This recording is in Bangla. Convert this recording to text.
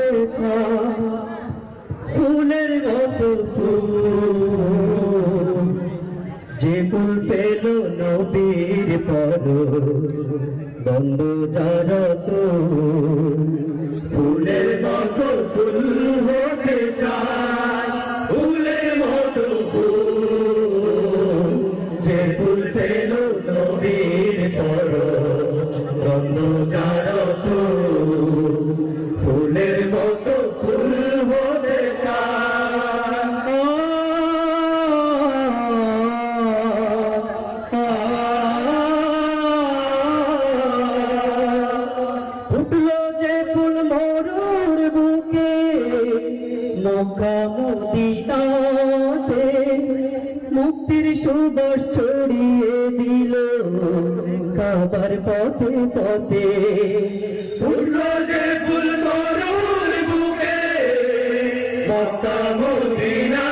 হতে চায় ফুলের মতো ফুল যে ফুল পেল নবীর পর বন্ধ যার তো ফুলের মতো ফুল হতে চায় ফুলের মতো ফুল যে ফুল পেল নবীর পর বন্ধ যার তো ফুলের মতো ফুল হতে ফুটলো যে ফুল মরুর বুকে মক্কা মদিনাতে মুক্তির সুবাস ছড়িয়ে দিল কাবার পথে পথে ফুটলো যে ফুল মরুর বুকে মক্কা মদিনা